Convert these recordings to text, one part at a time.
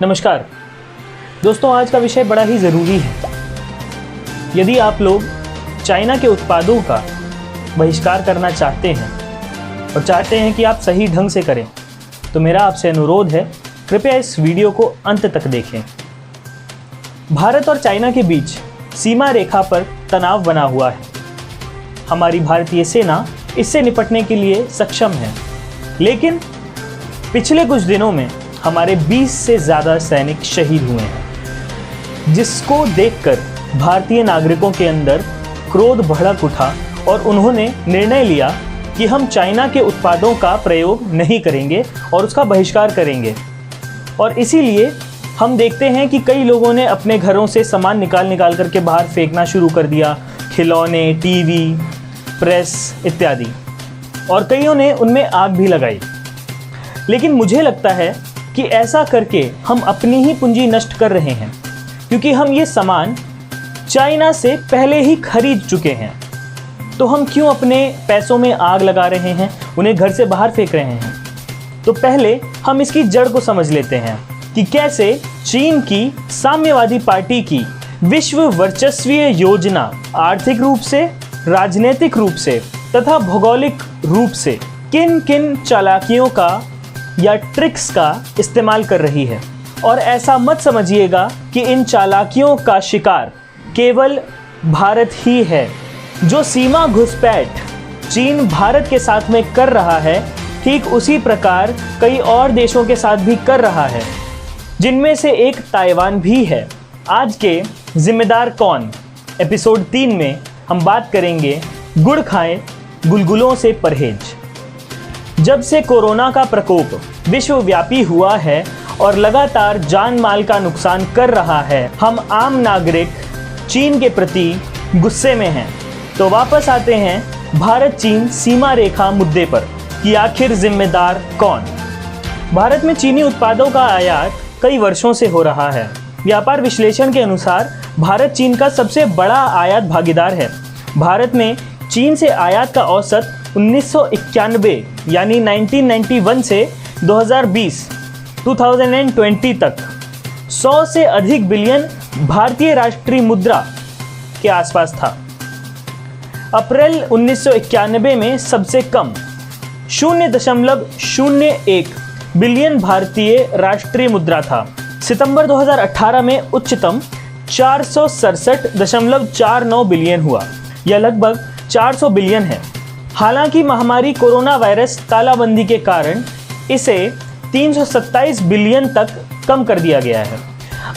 नमस्कार दोस्तों, आज का विषय बड़ा ही ज़रूरी है। यदि आप लोग चाइना के उत्पादों का बहिष्कार करना चाहते हैं और चाहते हैं कि आप सही ढंग से करें, तो मेरा आपसे अनुरोध है, कृपया इस वीडियो को अंत तक देखें। भारत और चाइना के बीच सीमा रेखा पर तनाव बना हुआ है। हमारी भारतीय सेना इससे निपटने के लिए सक्षम है, लेकिन पिछले कुछ दिनों में हमारे 20 से ज़्यादा सैनिक शहीद हुए हैं, जिसको देखकर भारतीय नागरिकों के अंदर क्रोध भड़क उठा और उन्होंने निर्णय लिया कि हम चाइना के उत्पादों का प्रयोग नहीं करेंगे और उसका बहिष्कार करेंगे। और इसीलिए हम देखते हैं कि कई लोगों ने अपने घरों से सामान निकाल करके बाहर फेंकना शुरू कर दिया, खिलौने, टीवी, प्रेस इत्यादि, और कईयों ने उनमें आग भी लगाई। लेकिन मुझे लगता है कि ऐसा करके हम अपनी ही पूंजी नष्ट कर रहे हैं, क्योंकि हम ये सामान चाइना से पहले ही खरीद चुके हैं। तो हम क्यों अपने पैसों में आग लगा रहे हैं, उन्हें घर से बाहर फेंक रहे हैं? तो पहले हम इसकी जड़ को समझ लेते हैं कि कैसे चीन की साम्यवादी पार्टी की विश्व वर्चस्वीय योजना आर्थिक रूप से, राजनीतिक रूप से तथा भौगोलिक रूप से किन किन चालाकियों का या ट्रिक्स का इस्तेमाल कर रही है। और ऐसा मत समझिएगा कि इन चालाकियों का शिकार केवल भारत ही है। जो सीमा घुसपैठ चीन भारत के साथ में कर रहा है, ठीक उसी प्रकार कई और देशों के साथ भी कर रहा है, जिनमें से एक ताइवान भी है। आज के जिम्मेदार कौन एपिसोड 3 में हम बात करेंगे गुड़ खाएं, गुलगुलों से परहेज। जब से कोरोना का प्रकोप विश्वव्यापी हुआ है और लगातार जान माल का नुकसान कर रहा है, हम आम नागरिक चीन के प्रति गुस्से में हैं। तो वापस आते हैं भारत चीन सीमा रेखा मुद्दे पर कि आखिर जिम्मेदार कौन। भारत में चीनी उत्पादों का आयात कई वर्षों से हो रहा है। व्यापार विश्लेषण के अनुसार भारत चीन का सबसे बड़ा आयात भागीदार है। भारत में चीन से आयात का औसत 1991 यानी 1991 से 2020 तक 100 से अधिक बिलियन भारतीय राष्ट्रीय मुद्रा के आसपास था। अप्रैल 1991 में सबसे कम 0.01 बिलियन भारतीय राष्ट्रीय मुद्रा था। सितंबर 2018 में उच्चतम 467.49 बिलियन हुआ, यह लगभग 400 बिलियन है। हालांकि महामारी कोरोना वायरस तालाबंदी के कारण इसे 327 बिलियन तक कम कर दिया गया है।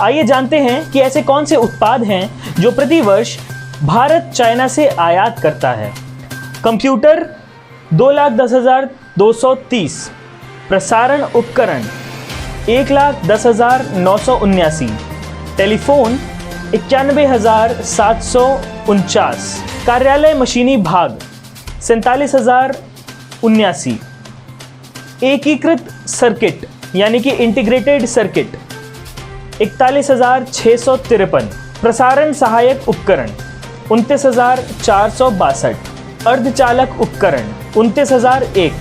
आइए जानते हैं कि ऐसे कौन से उत्पाद हैं जो प्रति वर्ष भारत चाइना से आयात करता है। कंप्यूटर 2,10,230, प्रसारण उपकरण 1,10,979, टेलीफोन 91,749, कार्यालय मशीनी भाग 47,079, एकीकृत सर्किट यानी कि इंटीग्रेटेड सर्किट 41,653, प्रसारण सहायक उपकरण 29,462, अर्धचालक उपकरण 29,001,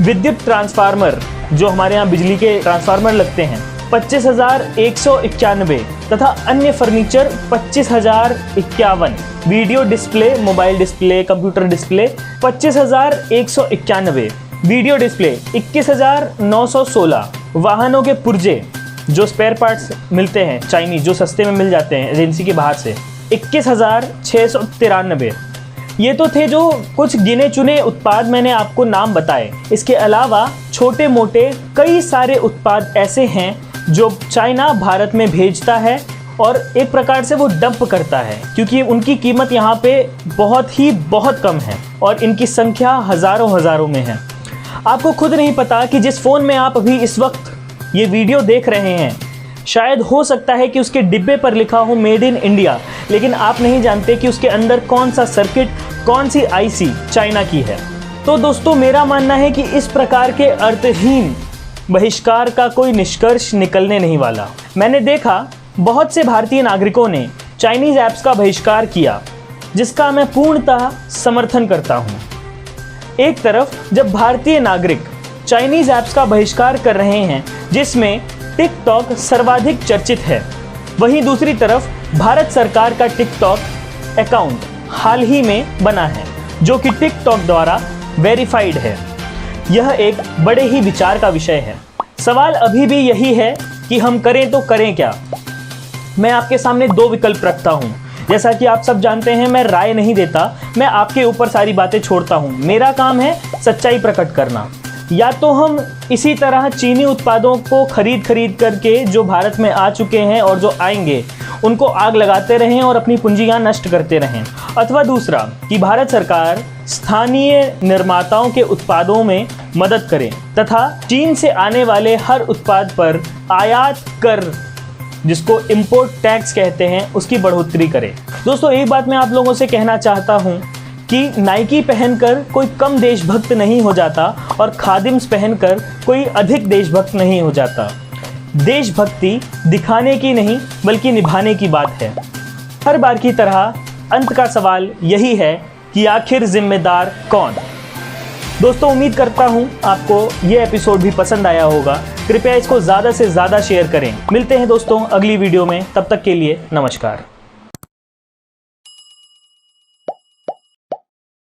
विद्युत ट्रांसफार्मर जो हमारे यहाँ बिजली के ट्रांसफार्मर लगते हैं 25,191 तथा अन्य furniture 25,051, video display, mobile display, computer display 25,191, video display 21,916, वाहनों के पुर्जे जो स्पेयर पार्ट्स मिलते हैं चाइनीज, जो सस्ते में मिल जाते हैं एजेंसी के बाहर से 21,693। ये तो थे जो कुछ गिने चुने उत्पाद मैंने आपको नाम बताए। इसके अलावा छोटे मोटे कई सारे उत्पाद ऐसे हैं जो चाइना भारत में भेजता है और एक प्रकार से वो डंप करता है, क्योंकि उनकी कीमत यहाँ पे बहुत कम है और इनकी संख्या हज़ारों में है। आपको खुद नहीं पता कि जिस फ़ोन में आप अभी इस वक्त ये वीडियो देख रहे हैं, शायद हो सकता है कि उसके डिब्बे पर लिखा हो मेड इन इंडिया, लेकिन आप नहीं जानते कि उसके अंदर कौन सा सर्किट, कौन सी आईसी चाइना की है। तो दोस्तों, मेरा मानना है कि इस प्रकार के अर्थहीन बहिष्कार का कोई निष्कर्ष निकलने नहीं वाला। मैंने देखा बहुत से भारतीय नागरिकों ने चाइनीज़ ऐप्स का बहिष्कार किया, जिसका मैं पूर्णतः समर्थन करता हूँ। एक तरफ जब भारतीय नागरिक चाइनीज़ ऐप्स का बहिष्कार कर रहे हैं, जिसमें टिकटॉक सर्वाधिक चर्चित है। वहीं दूसरी तरफ भारत सरकार का टिकटॉक अकाउंट हाल ही में बना है, जो कि टिकटॉक द्वारा वेरीफाइड है। यह एक बड़े ही विचार का विषय है। सवाल अभी भी यही है कि हम करें तो करें क्या। मैं आपके सामने दो विकल्प रखता हूं। जैसा कि आप सब जानते हैं, मैं राय नहीं देता, मैं आपके ऊपर सारी बातें छोड़ता हूं। मेरा काम है सच्चाई प्रकट करना। या तो हम इसी तरह चीनी उत्पादों को खरीद करके जो भारत में आ चुके हैं और जो आएंगे उनको आग लगाते रहें और अपनी पूंजियां नष्ट करते रहें, अथवा दूसरा कि भारत सरकार स्थानीय निर्माताओं के उत्पादों में मदद करे तथा चीन से आने वाले हर उत्पाद पर आयात कर, जिसको इंपोर्ट टैक्स कहते हैं, उसकी बढ़ोतरी करे। दोस्तों, एक बात मैं आप लोगों से कहना चाहता हूं कि नाइकी पहनकर कोई कम देशभक्त नहीं हो जाता और खादिम्स पहनकर कोई अधिक देशभक्त नहीं हो जाता। देशभक्ति दिखाने की नहीं बल्कि निभाने की बात है। हर बार की तरह अंत का सवाल यही है कि आखिर जिम्मेदार कौन। दोस्तों, उम्मीद करता हूं आपको ये एपिसोड भी पसंद आया होगा। कृपया इसको ज़्यादा से ज़्यादा शेयर करें। मिलते हैं दोस्तों अगली वीडियो में, तब तक के लिए नमस्कार।